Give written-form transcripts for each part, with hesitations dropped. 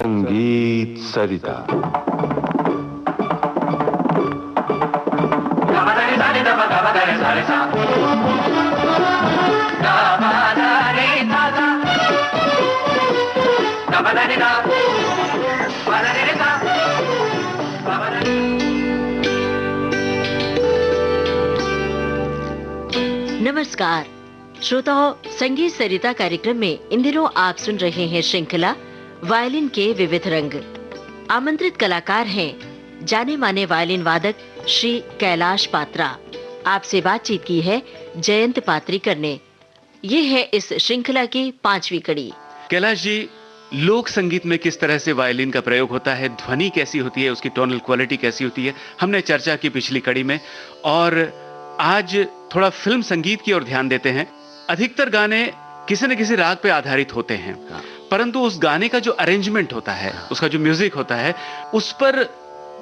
संगीत सरिता। नमस्कार श्रोताओं, संगीत सरिता कार्यक्रम में इन दिनों आप सुन रहे हैं श्रृंखला वायलिन के विविध रंग। आमंत्रित कलाकार हैं जाने माने वायलिन वादक श्री कैलाश पात्रा। आपसे बातचीत की है जयंत पात्रीकर ने। ये है इस श्रृंखला की 5वीं कड़ी। कैलाश जी, लोक संगीत में किस तरह से वायलिन का प्रयोग होता है, ध्वनि कैसी होती है, उसकी टोनल क्वालिटी कैसी होती है, हमने चर्चा की पिछली कड़ी में। और आज थोड़ा फिल्म संगीत की ओर ध्यान देते हैं। अधिकतर गाने किसी न किसी राग पे आधारित होते हैं, परंतु उस गाने का जो अरेंजमेंट होता है, उसका जो म्यूजिक होता है, उस पर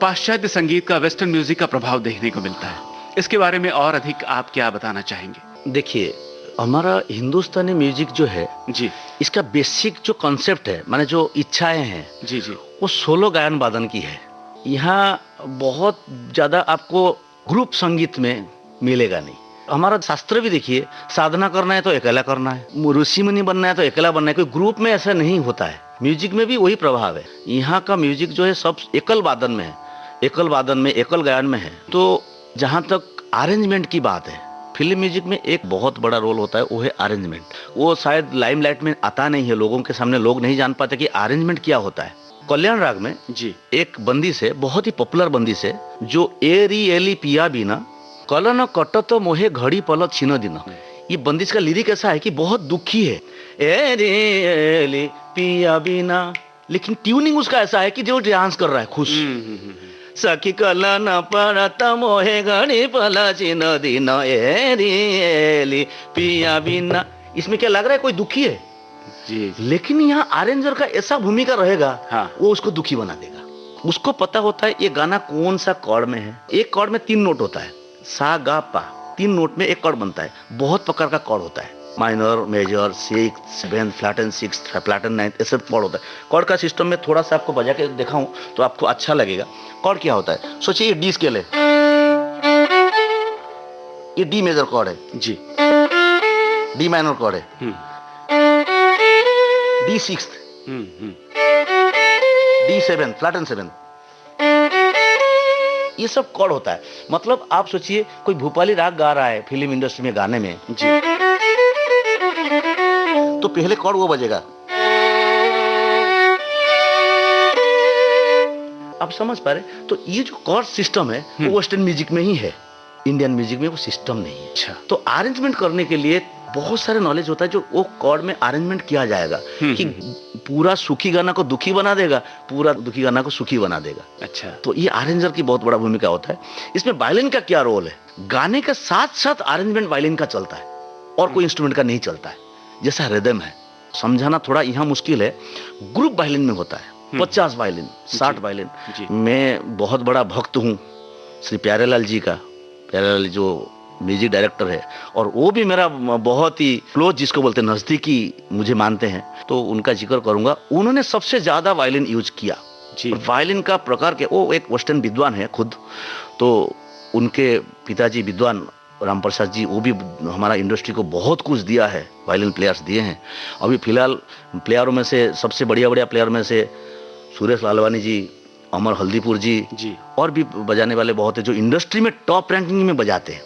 पाश्चात्य संगीत का, वेस्टर्न म्यूजिक का प्रभाव देखने को मिलता है। इसके बारे में और अधिक आप क्या बताना चाहेंगे? देखिए, हमारा हिंदुस्तानी म्यूजिक जो है जी, इसका बेसिक जो कॉन्सेप्ट है, माने जो इच्छाएं हैं जी जी, वो सोलो गायन वादन की है। यहाँ बहुत ज्यादा आपको ग्रुप संगीत में मिलेगा नहीं। हमारा शास्त्र भी देखिए, साधना करना है तो अकेला करना है, ऋषि मुनि बनना है तो अकेला बनना है, कोई ग्रुप में ऐसा नहीं होता है। म्यूजिक में भी वही प्रभाव है। यहाँ का म्यूजिक जो है सब एकल वादन में है, एकल वादन में, एकल गायन में है। तो जहाँ तक अरेंजमेंट की बात है, फिल्म म्यूजिक में एक बहुत बड़ा रोल होता है, वो है अरेंजमेंट। वो शायद लाइमलाइट में आता नहीं है, लोगों के सामने लोग नहीं जान पाते कि अरेंजमेंट क्या होता है। कल्याण राग में जी एक बंदिश है, बहुत ही पॉपुलर बंदिश है, जो एरी एली पिया बिना कलन कटत मोहे घड़ी पल छीन दिन। ये बंदिश का लिरिक ऐसा है कि बहुत दुखी है, एरी एली पिया बिना, लेकिन ट्यूनिंग उसका ऐसा है कि जो डांस कर रहा है खुश। सखी कलन पड़त मोहे घड़ी पल छीन दिन, एरी एली पिया बिना। इसमें क्या लग रहा है, कोई दुखी है जी, लेकिन यहाँ अरेंजर का ऐसा भूमिका रहेगा, हाँ, वो उसको दुखी बना देगा। उसको पता होता है ये गाना कौन सा कॉर्ड में है। एक कॉर्ड में 3 नोट होता है, सा गा पा, 3 नोट में एक कॉर्ड बनता है। बहुत प्रकार का कॉर्ड होता है, minor, major, 6, 7, flat and 6, flat and 9, ऐसे कॉर्ड होता है। कॉर्ड का सिस्टम में थोड़ा सा आपको बजा के दिखाऊं तो आपको अच्छा लगेगा। कॉर्ड क्या होता है, सोचिए ये डी स्केल है, ये डी मेजर कॉर्ड है जी, डी माइनर कॉर्ड है, डी 6, डी 7, फ्लैट एंड 7, ये सब कॉर्ड होता है। मतलब आप सोचिए कोई भूपाली राग गा रहा है फिल्म इंडस्ट्री में गाने में जी, तो पहले कॉर्ड वो बजेगा, आप समझ पा रहे। तो ये जो कॉर्ड सिस्टम है वो वेस्टर्न म्यूजिक में ही है, इंडियन म्यूजिक में वो सिस्टम नहीं है। अच्छा, तो अरेंजमेंट करने के लिए बहुत सारे नॉलेज होता है, जो वो कॉर्ड में अरेंजमेंट किया जाएगा कि पूरा सुखी गाना को दुखी बना देगा, पूरा दुखी गाना को सुखी बना देगा। अच्छा, तो ये अरेंजर की बहुत बड़ा भूमिका होता है। इसमें वायलिन का क्या रोल है, गाने के साथ साथ अरेंजमेंट वायलिन का चलता है और कोई इंस्ट्रूमेंट का नहीं चलता है। जैसा रिदम है, समझाना थोड़ा यहाँ मुश्किल है। ग्रुप वायलिन में होता है 50 वायलिन, 60 वायलिन। मैं बहुत बड़ा भक्त हूँ श्री प्यारेलाल जी का। प्यारेलाल जो म्यूजिक डायरेक्टर है, और वो भी मेरा बहुत ही क्लोज, जिसको बोलते हैं नजदीकी, मुझे मानते हैं, तो उनका जिक्र करूंगा। उन्होंने सबसे ज्यादा वायलिन यूज किया जी। वायलिन का प्रकार के, वो एक वेस्टर्न विद्वान है खुद, तो उनके पिताजी विद्वान राम प्रसाद जी, वो भी हमारा इंडस्ट्री को बहुत कुछ दिया है, वायलिन प्लेयर्स दिए हैं। अभी फिलहाल प्लेयरों में से सबसे बढ़िया प्लेयर में से सुरेश लालवानी जी, अमर हल्दीपुर जी, और भी बजाने वाले बहुत है जो इंडस्ट्री में टॉप रैंकिंग में बजाते हैं।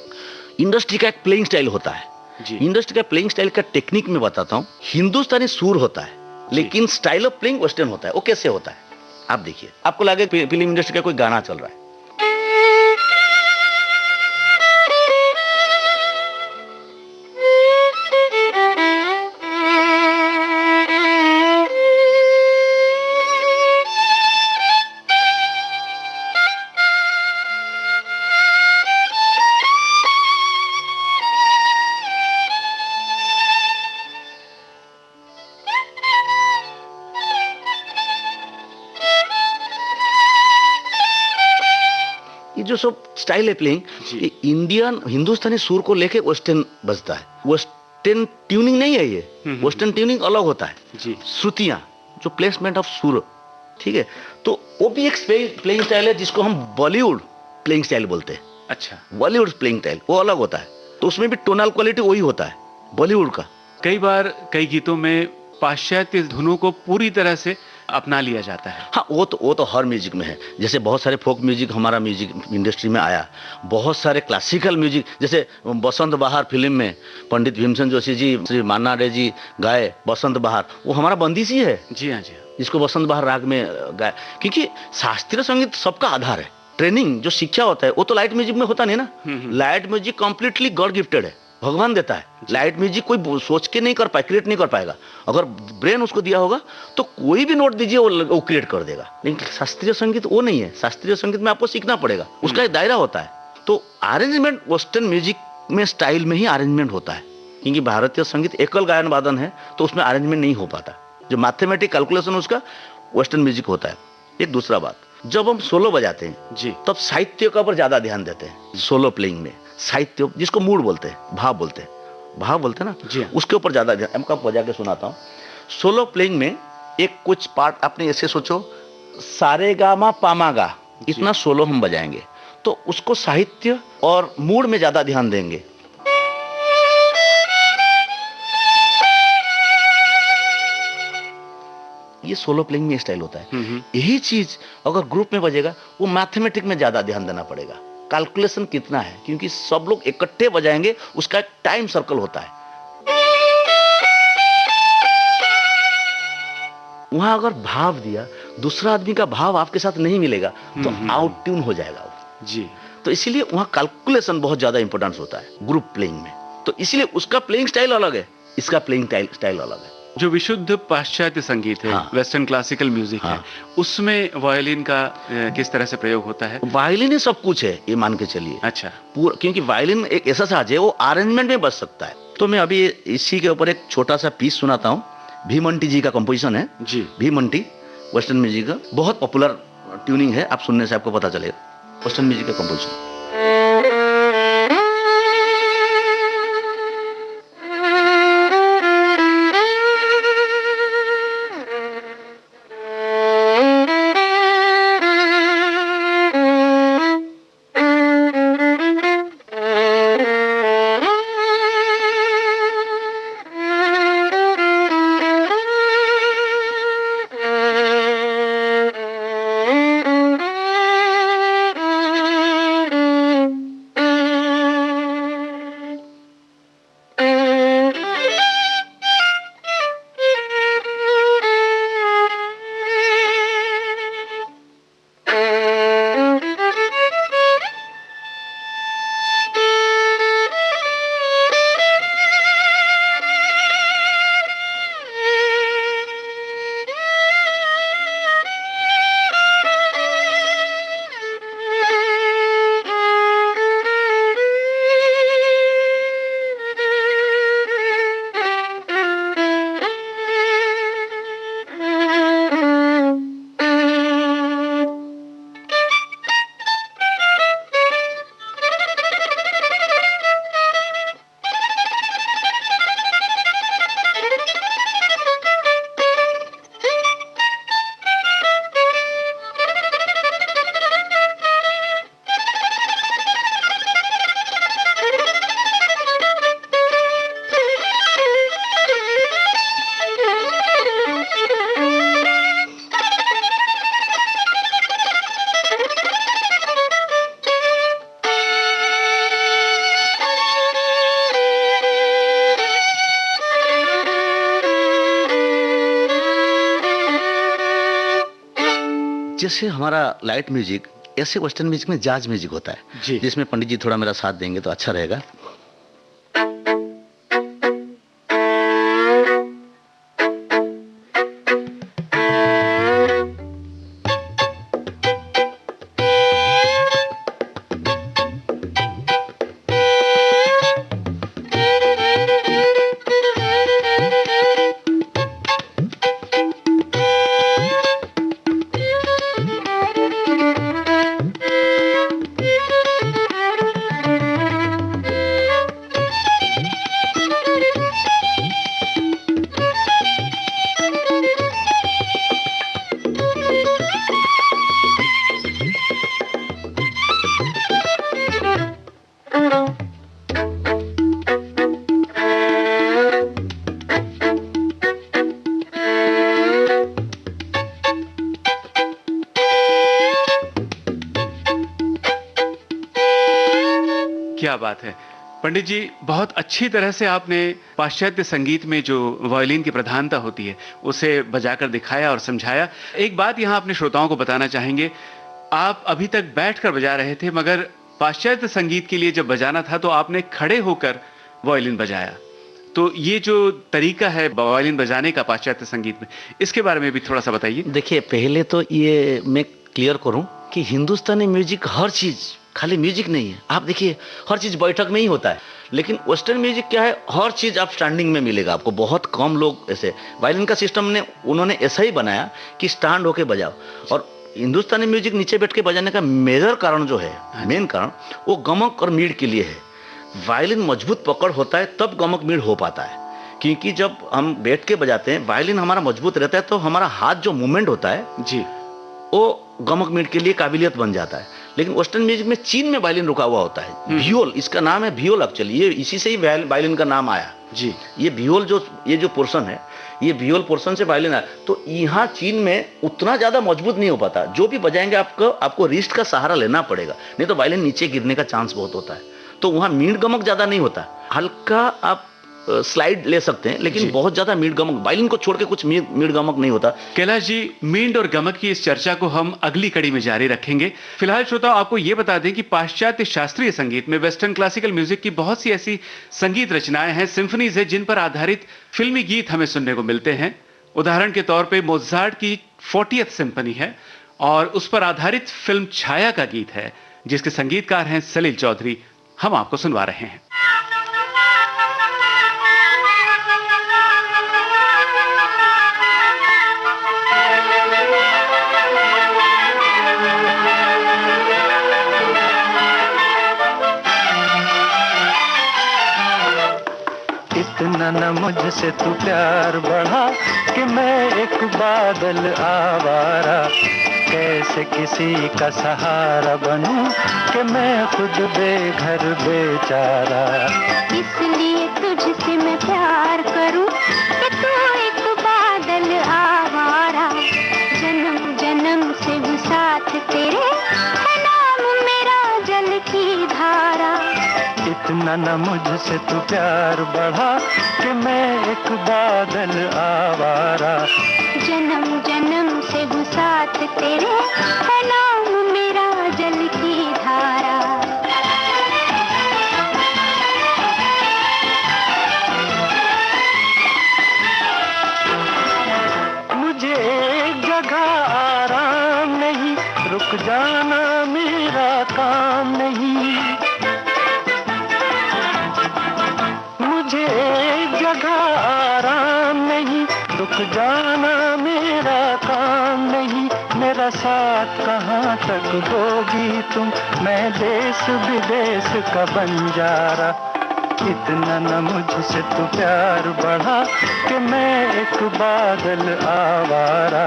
इंडस्ट्री का एक प्लेइंग स्टाइल होता है जी। इंडस्ट्री का प्लेइंग स्टाइल का टेक्निक में बताता हूँ। हिंदुस्तानी सुर होता है, लेकिन स्टाइल ऑफ प्लेइंग वेस्टर्न होता है। वो कैसे होता है, आप देखिए, आपको लगे फिल्म इंडस्ट्री का कोई गाना चल रहा है, ये जो सब स्टाइल है प्लेइंग, ये इंडियन हिंदुस्तानी सुर को लेके वेस्टर्न बजता है। वेस्टर्न ट्यूनिंग नहीं है ये, वेस्टर्न ट्यूनिंग अलग होता है जी। श्रुतियां, जो प्लेसमेंट ऑफ सुर, ठीक है, तो वो भी एक प्लेइंग स्टाइल है जिसको हम बॉलीवुड प्लेइंग स्टाइल बोलते हैं। अच्छा, बॉलीवुड प्लेइंग स्टाइल वो अलग होता है, तो उसमें भी टोनल क्वालिटी वही होता है बॉलीवुड का। कई बार कई गीतों में पाश्चात्य धुनों को पूरी तरह से अपना लिया जाता है। हाँ, वो तो हर म्यूजिक में है। जैसे बहुत सारे फोक म्यूजिक हमारा म्यूजिक इंडस्ट्री में आया, बहुत सारे क्लासिकल म्यूजिक, जैसे बसंत बहार फिल्म में पंडित भीमसेन जोशी जी, श्री मान्ना डे जी गाए बसंत बहार, वो हमारा बंदिश ही है। जी हाँ, जी हाँ। जिसको बसंत बहार राग में गाया, क्योंकि शास्त्रीय संगीत सबका आधार है। ट्रेनिंग जो शिक्षा होता है वो तो लाइट म्यूजिक में होता नहीं ना। Light music completely God gifted है, भगवान देता है। लाइट म्यूजिक कोई सोच के नहीं कर पाए, क्रिएट नहीं कर पाएगा। अगर ब्रेन उसको दिया होगा तो कोई भी नोट दीजिए वो क्रिएट कर देगा। लेकिन शास्त्रीय संगीत वो नहीं है। शास्त्रीय संगीत में आपको सीखना पड़ेगा, उसका एक दायरा होता है। तो अरेंजमेंट वेस्टर्न म्यूजिक में स्टाइल में ही अरेंजमेंट होता है, क्योंकि भारतीय संगीत एकल गायन वादन है, तो उसमें अरेंजमेंट नहीं हो पाता। जो मैथमेटिक कैलकुलेशन उसका वेस्टर्न म्यूजिक होता है। एक दूसरा बात, जब हम सोलो बजाते हैं जी, तब साहित्य का ऊपर ज्यादा ध्यान देते हैं। सोलो प्लेइंग में साहित्य, जिसको मूड बोलते हैं, भाव बोलते हैं ना जी, उसके ऊपर ज्यादा ध्यान। मैं आपको बजा के सुनाता हूँ। सोलो प्लेइंग में एक कुछ पार्ट आपने ऐसे सोचो, सारे गा मा पामा गा, इतना सोलो हम बजाएंगे, तो उसको साहित्य और मूड में ज्यादा ध्यान देंगे। ये सोलो प्लेइंग में स्टाइल होता है। यही चीज अगर ग्रुप में बजेगा, वो मैथमेटिक में ज्यादा ध्यान देना पड़ेगा, कैलकुलेशन कितना है, क्योंकि सब लोग इकट्ठे बजाएंगे, उसका एक टाइम सर्कल होता है। वहां अगर भाव दिया, दूसरा आदमी का भाव आपके साथ नहीं मिलेगा तो आउट ट्यून हो जाएगा वो। जी, तो इसीलिए वहां कैलकुलेशन बहुत ज्यादा इंपॉर्टेंस होता है ग्रुप प्लेइंग में। तो इसीलिए उसका प्लेइंग स्टाइल अलग है, इसका प्लेइंग स्टाइल अलग है। जो विशुद्ध पाश्चात्य संगीत है, हाँ, वेस्टर्न क्लासिकल म्यूजिक है, उसमें वायलिन का किस तरह से प्रयोग होता है? वायलिन ही सब कुछ है, ये मान के चलिए। अच्छा, पूरा, क्योंकि वायलिन एक ऐसा साज है, वो अरेंजमेंट में बज सकता है। तो मैं अभी इसी के ऊपर एक छोटा सा पीस सुनाता हूँ। भीमंटी जी का कंपोजिशन है जी। भीमंटी वेस्टर्न म्यूजिक का बहुत पॉपुलर ट्यूनिंग है, आप सुनने से आपको पता चलेगा। वेस्टर्न म्यूजिक का कंपोजिशन। जैसे हमारा लाइट म्यूजिक, ऐसे वेस्टर्न म्यूजिक में जाज म्यूजिक होता है, जिसमें पंडित जी थोड़ा मेरा साथ देंगे तो अच्छा रहेगा। क्या बात है पंडित जी, बहुत अच्छी तरह से आपने पाश्चात्य संगीत में जो वायलिन की प्रधानता होती है उसे बजाकर दिखाया और समझाया। एक बात यहाँ अपने श्रोताओं को बताना चाहेंगे, आप अभी तक बैठकर बजा रहे थे, मगर पाश्चात्य संगीत के लिए जब बजाना था तो आपने खड़े होकर वायलिन बजाया। तो ये जो तरीका है वायलिन बजाने का पाश्चात्य संगीत में, इसके बारे में भी थोड़ा सा बताइए। देखिए, पहले तो ये मैं क्लियर करूं कि हिंदुस्तानी म्यूजिक हर चीज खाली म्यूजिक नहीं है। आप देखिए, हर चीज बैठक में ही होता है, लेकिन वेस्टर्न म्यूजिक क्या है, हर चीज आप स्टैंडिंग में मिलेगा आपको। बहुत कम लोग ऐसे, वायलिन का सिस्टम ने उन्होंने ऐसा ही बनाया कि स्टैंड होके बजाओ। और हिंदुस्तानी म्यूजिक नीचे बैठ के बजाने का मेजर कारण जो है, मेन कारण, वो गमक और मीड़ के लिए है। वायलिन मजबूत पकड़ होता है तब गमक मीड़ हो पाता है, क्योंकि जब हम बैठ के बजाते हैं वायलिन हमारा मजबूत रहता है तो हमारा हाथ जो मूवमेंट होता है जी, वो गमक मीड़ के लिए काबिलियत बन जाता है। लेकिन वेस्टर्न म्यूजिक में चीन में वायलिन रुका हुआ होता है, वियोल, इसका नाम है वियोल एक्चुअली, ये इसी से ही वायलिन का नाम आया जी। ये वियोल ये जो पोर्शन है, ये वियोल पोर्शन से वायलिन आया। तो यहाँ चीन में उतना ज्यादा मजबूत नहीं हो पाता, जो भी बजाएंगे आपको रिस्ट का सहारा लेना पड़ेगा, नहीं तो वायलिन नीचे गिरने का चांस बहुत होता है। तो वहाँ मीड़ गमक ज्यादा नहीं होता, हल्का आप स्लाइड ले सकते हैं, लेकिन बहुत ज्यादा मीड़ गमक, वायलिन को छोड़ के कुछ मीड़ गमक नहीं होता। कैलाश जी, मींड और गमक की इस चर्चा को हम अगली कड़ी में जारी रखेंगे। फिलहाल श्रोताओं, आपको यह बता दें कि पाश्चात्य शास्त्रीय संगीत में वेस्टर्न क्लासिकल म्यूजिक की बहुत सी ऐसी संगीत रचनाएं हैं, सिम्फनीज है, जिन पर आधारित फिल्मी गीत हमें सुनने को मिलते हैं। उदाहरण के तौर पर मोजार्ट की 40th सिम्फनी है और उस पर आधारित फिल्म छाया का गीत है, जिसके संगीतकार हैं सलील चौधरी। हम आपको सुनवा रहे हैं। इतना न मुझसे तू प्यार बढ़ा कि मैं एक बादल आवारा, कैसे किसी का सहारा बनूं कि मैं खुद बेघर बेचारा। इसलिए तुझसे मैं प्यार करूं कि तू एक बादल आवारा, जन्म जन्म से हूँ साथ तेरे, है नाम मेरा जल की धारा। इतना न मुझसे तू प्यार बढ़ा कि मैं एक बादल आवारा, जन्म जन्म से हूँ साथ तेरे, है नाम मेरा जल की धारा। मुझे एक जगह आराम नहीं, रुक जाना मेरा काम नहीं। मुझे एक जगह आराम नहीं, रुक जाना मेरा काम नहीं। मेरा साथ कहाँ तक दोगी तुम, मैं देश विदेश का बंजारा। इतना न मुझसे तू प्यार बढ़ा कि मैं एक बादल आवारा,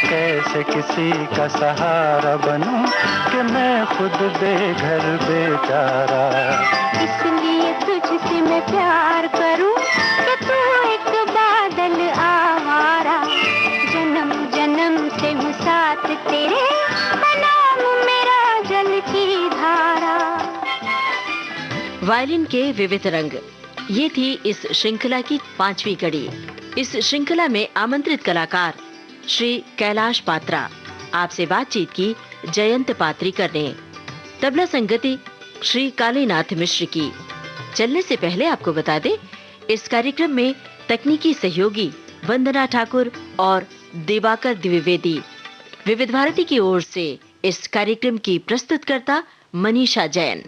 कैसे किसी का सहारा बनूं कि मैं खुद बेघर बेचारा। इसलिए तुझसे मैं प्यार करूं कि तू एक बादल आवारा, जन्म जन्म से हूँ साथ तेरे, है नाम मेरा जल की धारा। वायलिन के विविध रंग, ये थी इस श्रृंखला की 5वीं कड़ी। इस श्रृंखला में आमंत्रित कलाकार श्री कैलाश पात्रा, आपसे बातचीत की जयंत पात्रीकर ने। तबला संगति श्री कालीनाथ मिश्र की। चलने से पहले आपको बता दें, इस कार्यक्रम में तकनीकी सहयोगी वंदना ठाकुर और दिवाकर द्विवेदी। विविध भारती की ओर से इस कार्यक्रम की प्रस्तुतकर्ता मनीषा जैन।